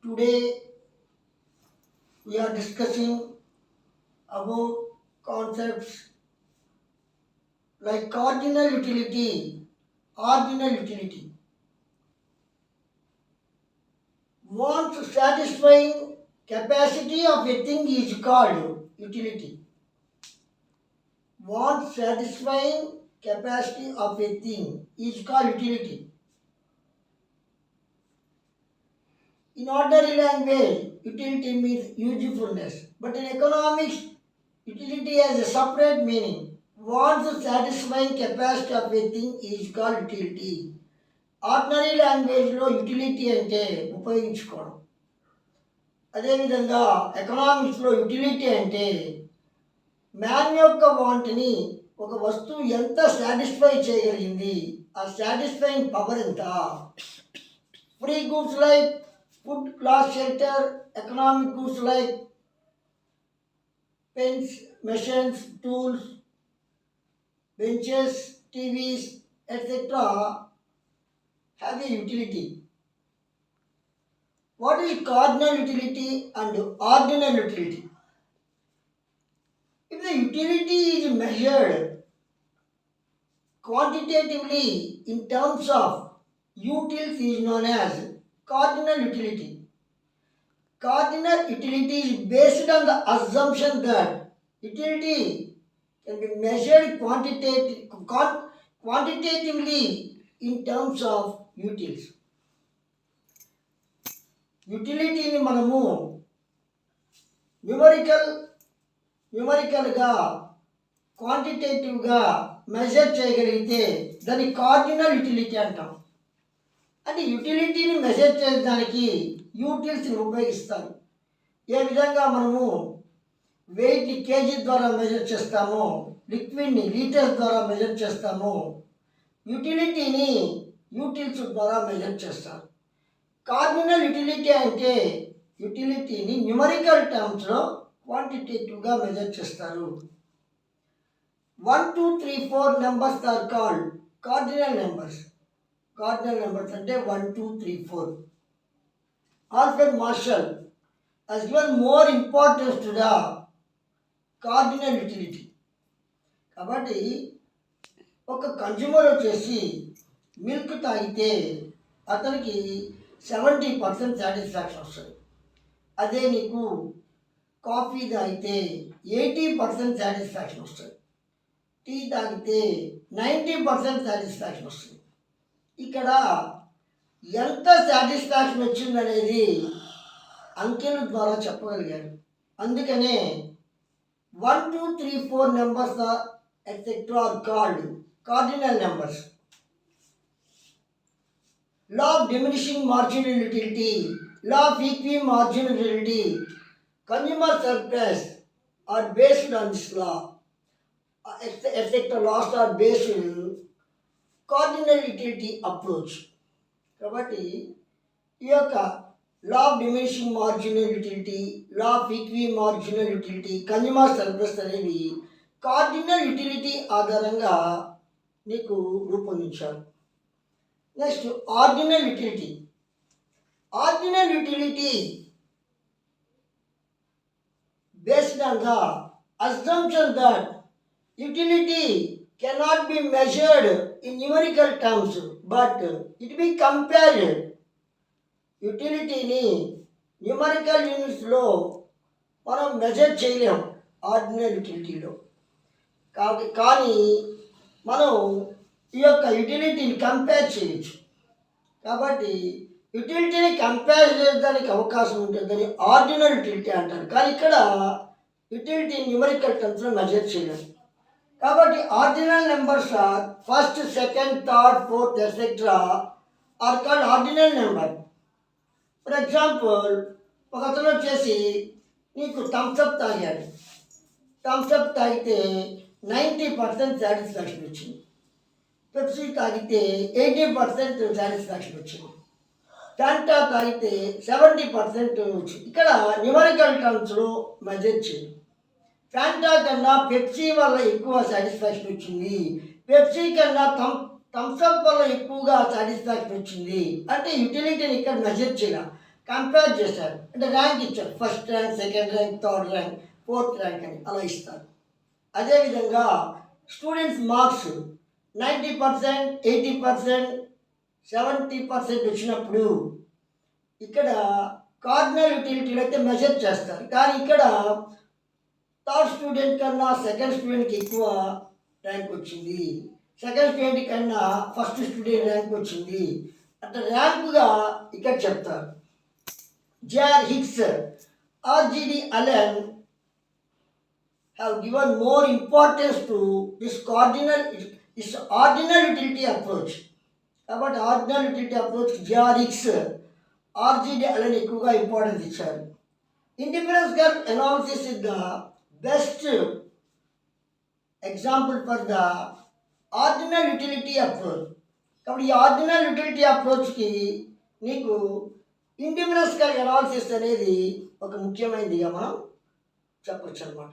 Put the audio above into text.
Today we are discussing about concepts like cardinal utility, ordinal utility. Once satisfying capacity of a thing is called utility. Once satisfying capacity of a thing is called utility. In ordinary language, utility means usefulness, but in economics, utility has a separate meaning. Once satisfying capacity of a thing is called utility. Ordinary లాంగ్వేజ్లో utility అంటే ఉపయోగించుకోవడం. అదేవిధంగా ఎకనామిక్స్లో utility అంటే man యొక్క వాంట్ని ఒక వస్తువు ఎంత satisfy చేయగలిగింది, ఆ సాటిస్ఫైయింగ్ పవర్ ఎంత. Free goods like food, cloth, shelter. Economic goods like pens, machines, tools, benches, TVs, etc. have a utility. What is cardinal utility and ordinal utility? If the utility is measured quantitatively in terms of utils is known as cardinal utility. Cardinal utility is based on the assumption that utility can be measured quantitatively in terms of utils. యూటిలిటీని మనము న్యూమరికల్గా క్వాంటిటేటివ్గా measure చేయగలిగితే దాన్ని cardinal utility అంటాం. అంటే యూటిలిటీని measure చేయడానికి యూటిల్స్ని ఉపయోగిస్తారు. ఏ విధంగా మనము వెయిట్ని KG ద్వారా మెజర్ చేస్తామో, లిక్విడ్ని లీటర్స్ ద్వారా మెజర్ చేస్తామో, యూటిలిటీని యూటిల్స్ ద్వారా మెజర్ చేస్తారు. కార్డినల్ యూటిలిటీ అంటే యూటిలిటీని న్యూమరికల్ టర్మ్స్లో క్వాంటిటేటివ్గా మెజర్ చేస్తారు. 1, 2, 3, 4 numbers are called cardinal numbers. Cardinal numbers అంటే 1, 2, 3, 4. Alfred Marshall has given more importance to the cardinal utility. కాబట్టి ఒక కన్జ్యూమర్ వచ్చేసి మిల్క్ తాగితే అతనికి 70% సాటిస్ఫాక్షన్ వస్తుంది. అదే నీకు కాఫీ తాగితే 80% సాటిస్ఫాక్షన్ వస్తుంది. టీ తాగితే 90% సాటిస్ఫాక్షన్ వస్తుంది. ఇక్కడ ఎంత సాటిస్ఫాక్షన్ వచ్చిందనేది అంకెల ద్వారా చెప్పగలిగారు. అందుకనే 1, 2, 3, 4 numbers etcetera are called cardinal numbers. Law of diminishing marginal utility, law of equi-marginal utility, consumer surplus are based on this law. Etc. laws are based on cardinal utility approach. కాబట్టి ఈ యొక్క law of diminishing marginal utility, law of equi-marginal utility, consumer surplus అనేవి cardinal utility ఆధారంగా నీకు రూపొందించారు. Next ordinal utility. Ordinal utility based on the assumption that utility cannot be measured in numerical terms but it be compared. యూటిలిటీని numerical యూనిట్స్లో మనం measure చేయలేం ordinal యూటిలిటీలో. కానీ మనం ఈ యొక్క యూటిలిటీని కంపేర్ చేయొచ్చు. కాబట్టి యూటిలిటీని కంపేర్ చేయడానికి అవకాశం ఉంటుంది, దాన్ని ఆర్డినల్ యూటిలిటీ అంటారు. కానీ ఇక్కడ యూటిలిటీ న్యూమరికల్ టర్మ్స్లో మెజర్ చేయలేము. కాబట్టి ordinal numbers are first, second, third, fourth etcetera are called ordinal number. For example, ఒక అతను వచ్చేసి నీకు థమ్స్అప్ తాగాడు. థమ్స్అప్ తాగితే 90% సాటిస్ఫాక్షన్ వచ్చింది. పెప్సీ తాగితే 80% సాటిస్ఫాక్షన్ వచ్చింది. ఫ్యాంటా తాగితే 70% వచ్చింది. ఇక్కడ న్యూమరికల్ టర్మ్స్లో మెజర్ చేయి. ఫ్యాంటా కన్నా పెప్సీ వల్ల ఎక్కువ సాటిస్ఫాక్షన్ వచ్చింది, పెప్సీ కన్నా థమ్స్అప్ వల్ల ఎక్కువగా సాటిస్ఫాక్షన్ వచ్చింది అంటే యూటిలిటీని ఇక్కడ మెజర్ చేయాలి. కంపేర్ చేశారు, అంటే ర్యాంక్ ఇచ్చారు. First rank, second rank, third rank, fourth rank అని అలా ఇస్తారు. అదేవిధంగా స్టూడెంట్స్ మార్క్స్ 90%, 80%, 70% వచ్చినప్పుడు ఇక్కడ కార్డినల్ యూటిలిటీలో అయితే మెజర్ చేస్తారు. కానీ ఇక్కడ థర్డ్ స్టూడెంట్ కన్నా సెకండ్ స్టూడెంట్కి ఎక్కువ ర్యాంక్ వచ్చింది, సెకండ్ స్టూడెంట్ కన్నా ఫస్ట్ స్టూడెంట్ ర్యాంక్ వచ్చింది అట్లా ర్యాంకుగా ఇక్కడ చెప్తారు. JR Hicks, RGD Allen have given more importance to this ordinal utility approach. కాబట్టి ordinal utility approach JR Hicks, RGD Allen ఎక్కువగా ఇంపార్టెన్స్ ఇచ్చారు. Indifference curve analysis is the best example for the ordinal utility approach. కాబట్టి ఈ ordinal utility అప్రోచ్కి నీకు indifference curve analysis అనేది ఒక ముఖ్యమైనదిగా మనం చెప్పొచ్చు అన్నమాట.